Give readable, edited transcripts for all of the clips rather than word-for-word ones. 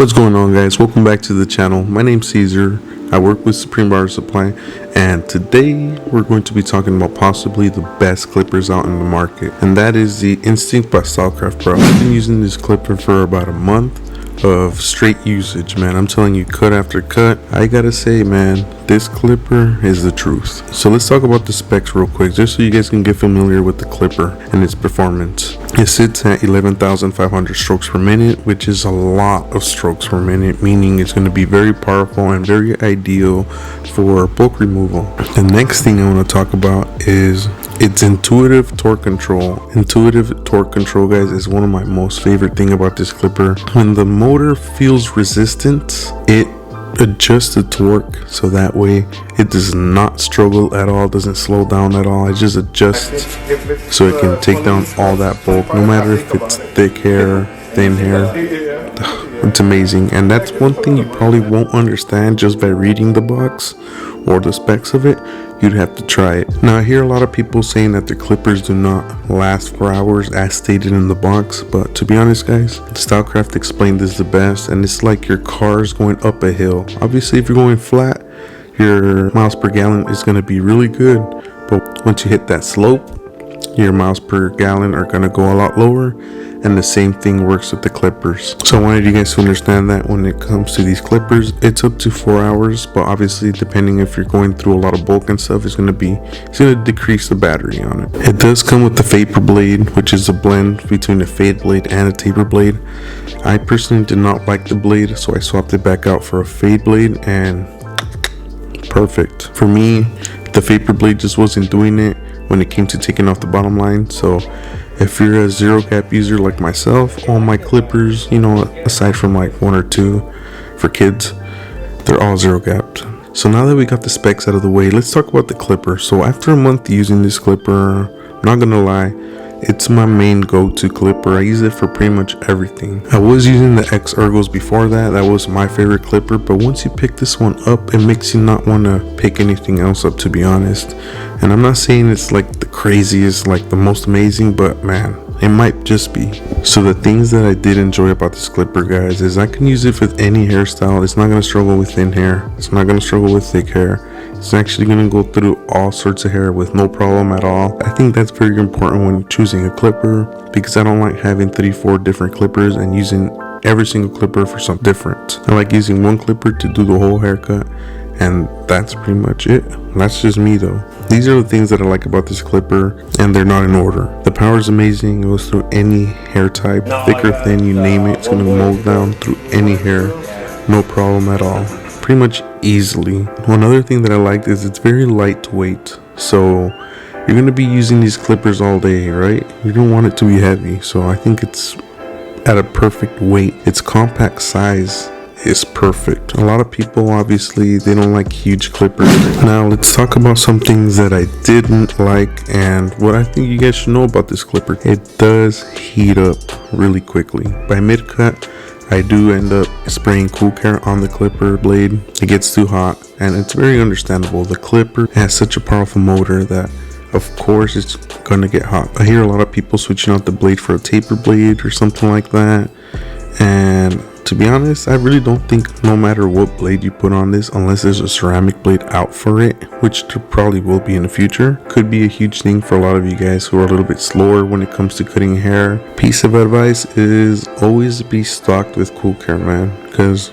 What's going on, guys? Welcome back to the channel. My name's Caesar. I work with Supreme Barber Supply, and today we're going to be talking about possibly the best clippers out in the market, and that is the Instinct by Stylecraft, bro. I've been using this clipper for about a month of straight usage, man. I'm telling you, cut after cut. I gotta say, man, this clipper is the truth. So let's talk about the specs real quick, just so you guys can get familiar with the clipper and its performance. It sits at 11,500 strokes per minute, which is a lot of strokes per minute, meaning it's going to be very powerful and very ideal for bulk removal. The next thing I want to talk about is its intuitive torque control. Intuitive torque control, guys, is one of my most favorite thing about this clipper. When the motor feels resistant, it adjust the torque so that way it does not struggle at all, doesn't slow down at all. It just adjusts so it can take down all that bulk, no matter if it's thick hair, thin hair. It's amazing, and that's one thing you probably won't understand just by reading the box or the specs of it. You'd have to try it. Now, I hear a lot of people saying that the clippers do not last for hours as stated in the box, but to be honest, guys, Stylecraft explained this the best, and it's like your car's going up a hill. Obviously, if you're going flat, your miles per gallon is going to be really good, but once you hit that slope, your miles per gallon are going to go a lot lower, and the same thing works with the clippers. So I wanted you guys to understand that when it comes to these clippers, it's up to 4 hours, but obviously depending if you're going through a lot of bulk and stuff, it's going to decrease the battery on it. It does come with the vapor blade, which is a blend between a fade blade and a taper blade. I personally did not like the blade, so I swapped it back out for a fade blade, and perfect. For me, the vapor blade just wasn't doing it when it came to taking off the bottom line. So if you're a zero gap user like myself, all my clippers, you know, aside from like one or two for kids, they're all zero gapped. So now that we got the specs out of the way, let's talk about the clipper. So after a month using this clipper, I'm not gonna lie, it's my main go-to clipper. I use it for pretty much everything. I was using the X Ergos before that. That was my favorite clipper, but once you pick this one up, it makes you not want to pick anything else up, to be honest. And I'm not saying it's like the craziest, like the most amazing, but man, it might just be. So the things that I did enjoy about this clipper, guys, is I can use it with any hairstyle. It's not going to struggle with thin hair. It's not going to struggle with thick hair. It's actually going to go through all sorts of hair with no problem at all. I think that's very important when choosing a clipper, because I don't like having 3-4 different clippers and using every single clipper for something different. I like using one clipper to do the whole haircut, and that's pretty much it. That's just me though. These are the things that I like about this clipper, and they're not in order. The power is amazing. It goes through any hair type, thick or thin, you name it. It's going to mold down through any hair, no problem at all, pretty much easily. One other thing that I liked is it's very lightweight. So you're going to be using these clippers all day, right? You don't want it to be heavy, so I think it's at a perfect weight. Its compact size is perfect. A lot of people, obviously, they don't like huge clippers. Now let's talk about some things that I didn't like and what I think you guys should know about this clipper. It does heat up really quickly. By mid-cut, I do end up spraying cool care on the clipper blade. It gets too hot, and it's very understandable. The clipper has such a powerful motor that of course it's gonna get hot. I hear a lot of people switching out the blade for a taper blade or something like that, and to be honest, I really don't think no matter what blade you put on this, unless there's a ceramic blade out for it, which there probably will be in the future, could be a huge thing for a lot of you guys who are a little bit slower when it comes to cutting hair. Piece of advice is always be stocked with cool care, man, because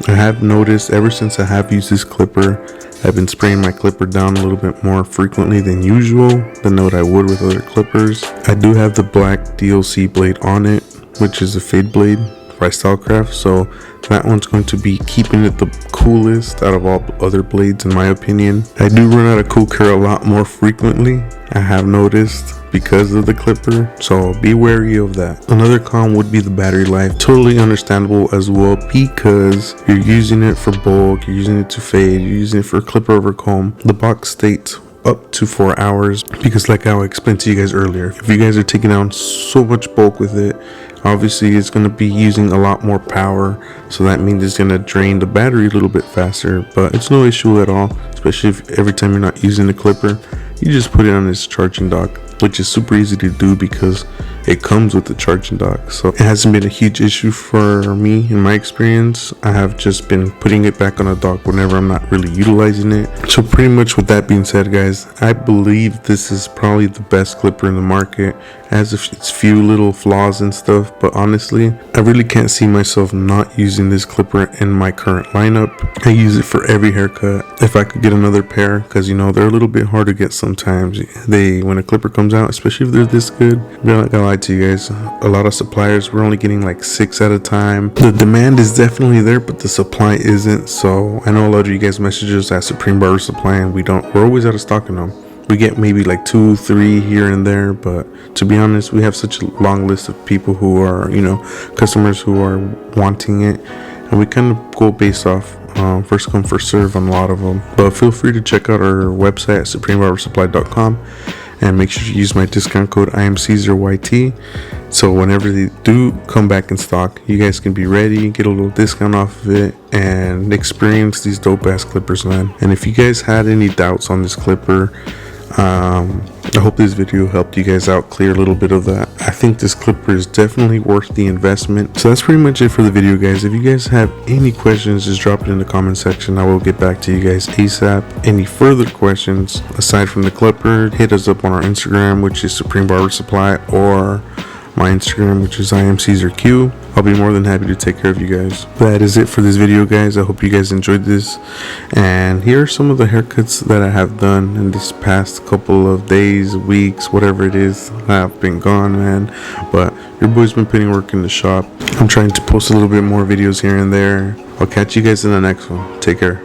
I have noticed ever since I have used this clipper, I've been spraying my clipper down a little bit more frequently than usual than what I would with other clippers. I do have the black DLC blade on it, which is a fade blade by Stylecraft, so that one's going to be keeping it the coolest out of all other blades in my opinion. I do run out of cool care a lot more frequently, I have noticed, because of the clipper, so be wary of that. Another con would be the battery life. Totally understandable as well, because you're using it for bulk, you're using it to fade, you're using it for clipper over comb. The box states up to 4 hours, because like how I explained to you guys earlier, if you guys are taking down so much bulk with it, obviously it's going to be using a lot more power, so that means it's going to drain the battery a little bit faster, but it's no issue at all, especially if every time you're not using the clipper, you just put it on this charging dock. which is super easy to do because it comes with the charging dock. So it hasn't been a huge issue for me in my experience. I have just been putting it back on a dock whenever I'm not really utilizing it. So pretty much with that being said, guys, I believe this is probably the best clipper in the market. It has its few little flaws and stuff, but honestly, I really can't see myself not using this clipper in my current lineup. I use it for every haircut. If I could get another pair, because you know they're a little bit hard to get sometimes. When a clipper comes out, especially if they're this good, I'm not gonna lie to you guys, a lot of suppliers, we're only getting like 6 at a time. The demand is definitely there, but the supply isn't. So I know a lot of you guys message us at Supreme Barber Supply, and we're always out of stock in them. We get maybe like 2, 3 here and there, but to be honest, we have such a long list of people who are, customers who are wanting it, and we kind of go based off first come first serve on a lot of them. But feel free to check out our website at supremebarbersupply.com, and make sure you use my discount code IamCesar so whenever they do come back in stock, you guys can be ready, get a little discount off of it, and experience these dope ass clippers, man. And if you guys had any doubts on this clipper, I hope this video helped you guys out, clear a little bit of that. I think this clipper is definitely worth the investment. So that's pretty much it for the video, guys. If you guys have any questions, just drop it in the comment section. I will get back to you guys ASAP. Any further questions aside from the clipper, hit us up on our Instagram, which is Supreme Barber Supply, or my Instagram, which is IamCesarQ. I'll be more than happy to take care of you guys. That is it for this video, guys. I hope you guys enjoyed this, and here are some of the haircuts that I have done in this past couple of days, weeks, whatever it is. I've been gone, man, but your boy's been putting work in the shop. I'm trying to post a little bit more videos here and there. I'll catch you guys in the next one. Take care.